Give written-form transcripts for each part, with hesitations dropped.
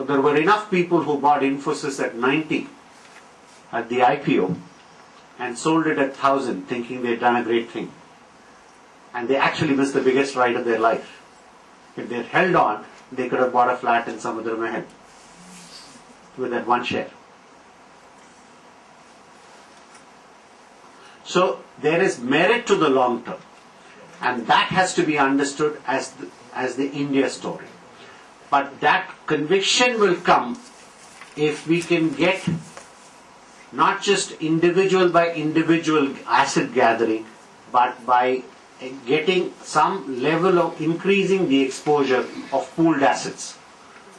So there were enough people who bought Infosys at 90 at the IPO and sold it at 1,000 thinking they'd done a great thing. And they actually missed the biggest ride of their life. If they'd held on, they could have bought a flat in Samudra Mahal with that one share. So there is merit to the long term, and that has to be understood as the India story. But that conviction will come if we can get not just individual by individual asset gathering, but by getting some level of increasing the exposure of pooled assets,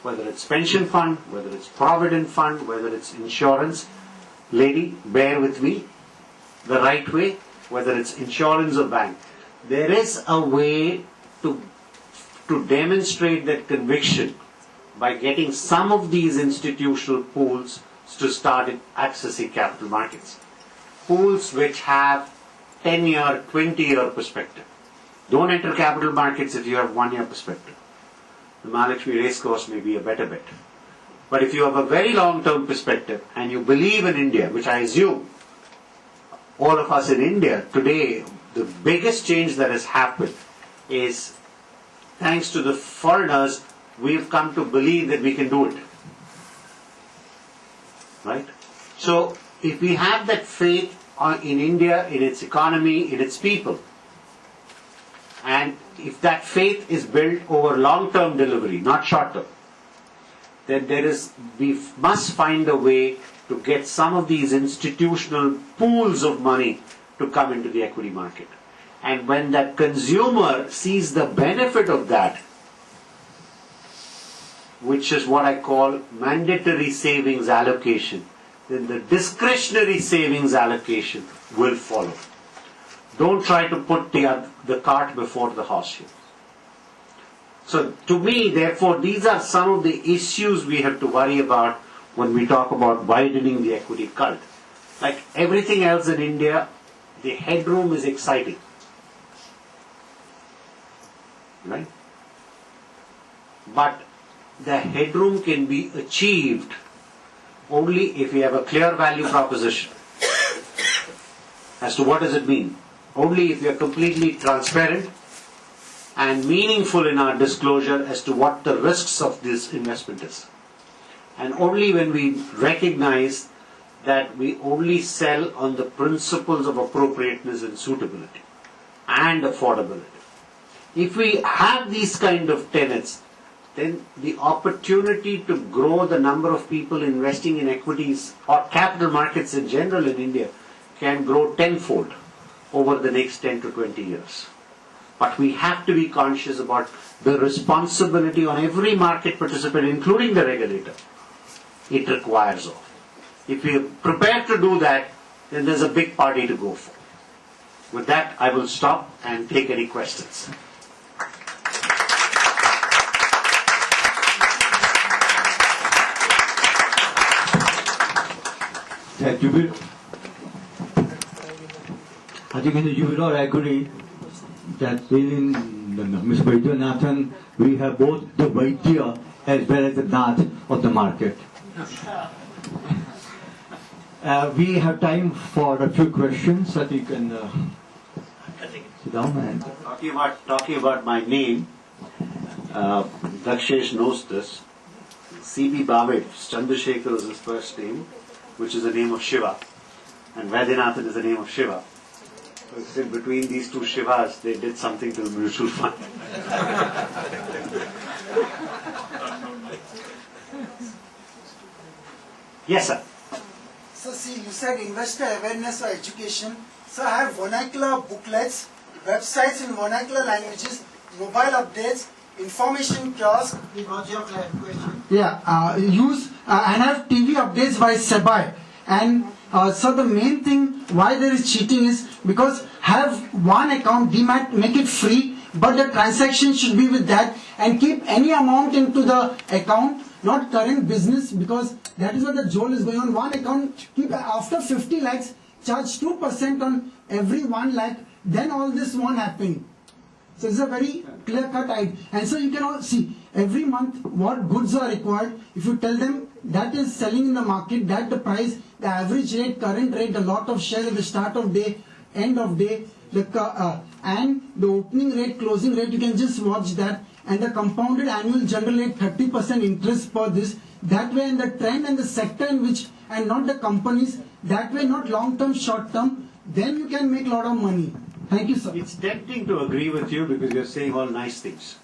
whether it's pension fund, whether it's provident fund, whether it's insurance. Lady, bear with me, the right way, whether it's insurance or bank. There is a way to demonstrate that conviction by getting some of these institutional pools to start accessing capital markets. Pools which have 10-year, 20-year perspective. Don't enter capital markets if you have 1-year perspective. The Mahalakshmi Racecourse may be a better bet. But if you have a very long-term perspective and you believe in India, which I assume all of us in India today, the biggest change that has happened is thanks to the foreigners, we've come to believe that we can do it. Right? So if we have that faith in India, in its economy, in its people, and if that faith is built over long-term delivery, not short-term, then we must find a way to get some of these institutional pools of money to come into the equity market. And when that consumer sees the benefit of that, which is what I call mandatory savings allocation, then the discretionary savings allocation will follow. Don't try to put the cart before the horse here. So to me, therefore, these are some of the issues we have to worry about when we talk about widening the equity cult. Like everything else in India, the headroom is exciting. Right? But the headroom can be achieved only if we have a clear value proposition as to what does it mean. Only if we are completely transparent and meaningful in our disclosure as to what the risks of this investment is. And only when we recognize that we only sell on the principles of appropriateness and suitability and affordability. If we have these kind of tenets, then the opportunity to grow the number of people investing in equities or capital markets in general in India can grow tenfold over the next 10 to 20 years. But we have to be conscious about the responsibility on every market participant, including the regulator, it requires of. If we are prepared to do that, then there's a big party to go for. With that, I will stop and take any questions. I think you will all agree that in Mr. Vaidyanathan, we have both the Vaidya as well as the Nath of the market. We have time for a few questions that you can sit down and... Talking about my name, Dakshesh knows this. C.B. Bave, Chandrasekhar is his first name, which is the name of Shiva. And Vaidyanathan is the name of Shiva. So between these two Shivas, they did something to the mutual fund. Yes, sir. So see, you said investor awareness or education. So I have vernacular booklets, websites in vernacular languages, mobile updates, information kiosk. We got your question. Yeah, and have TV updates by SEBI. And so the main thing why there is cheating is because have one account, demat, make it free, but the transaction should be with that, and keep any amount into the account, not current business, because that is what the Joel is going on. One account, keep after 50 lakhs, charge 2% on every 1 lakh, then all this won't happen. So it's a very clear-cut idea. And so you can all see every month what goods are required. If you tell them that is selling in the market, that the price, the average rate, current rate, the lot of shares at the start of day, end of day, and the opening rate, closing rate, you can just watch that. And the compounded annual general rate, 30% interest for this. That way, and the trend and the sector in which, and not the companies, that way, not long-term, short-term, then you can make a lot of money. Thank you, sir. It's tempting to agree with you because you're saying all nice things,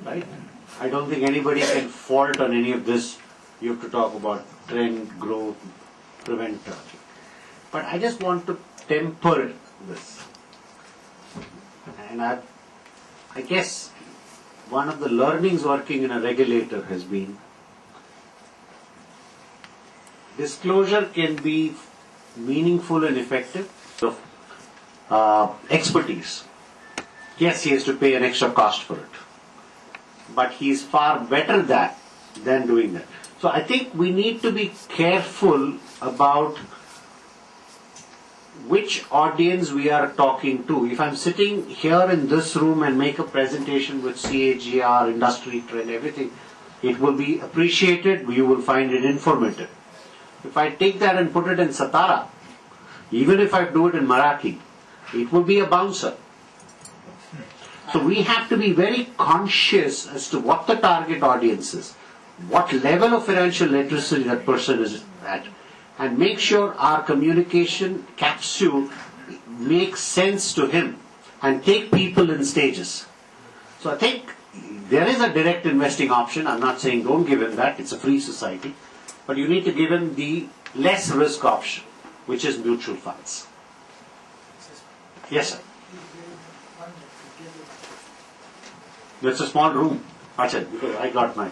right? I don't think anybody can fault on any of this. You have to talk about trend, growth, prevent touching. But I just want to temper this. And I guess one of the learnings working in a regulator has been disclosure can be meaningful and effective. So, expertise. Yes, he has to pay an extra cost for it. But he is far better than doing that. So I think we need to be careful about which audience we are talking to. If I'm sitting here in this room and make a presentation with CAGR, industry trend, everything, it will be appreciated, you will find it informative. If I take that and put it in Satara, even if I do it in Marathi, it will be a bouncer. So we have to be very conscious as to what the target audience is, what level of financial literacy that person is at, and make sure our communication capsule makes sense to him and take people in stages. So I think there is a direct investing option. I'm not saying don't give him that, it's a free society, but you need to give him the less risk option, which is mutual funds. Yes, sir. That's a small room. Achha, because I got mine.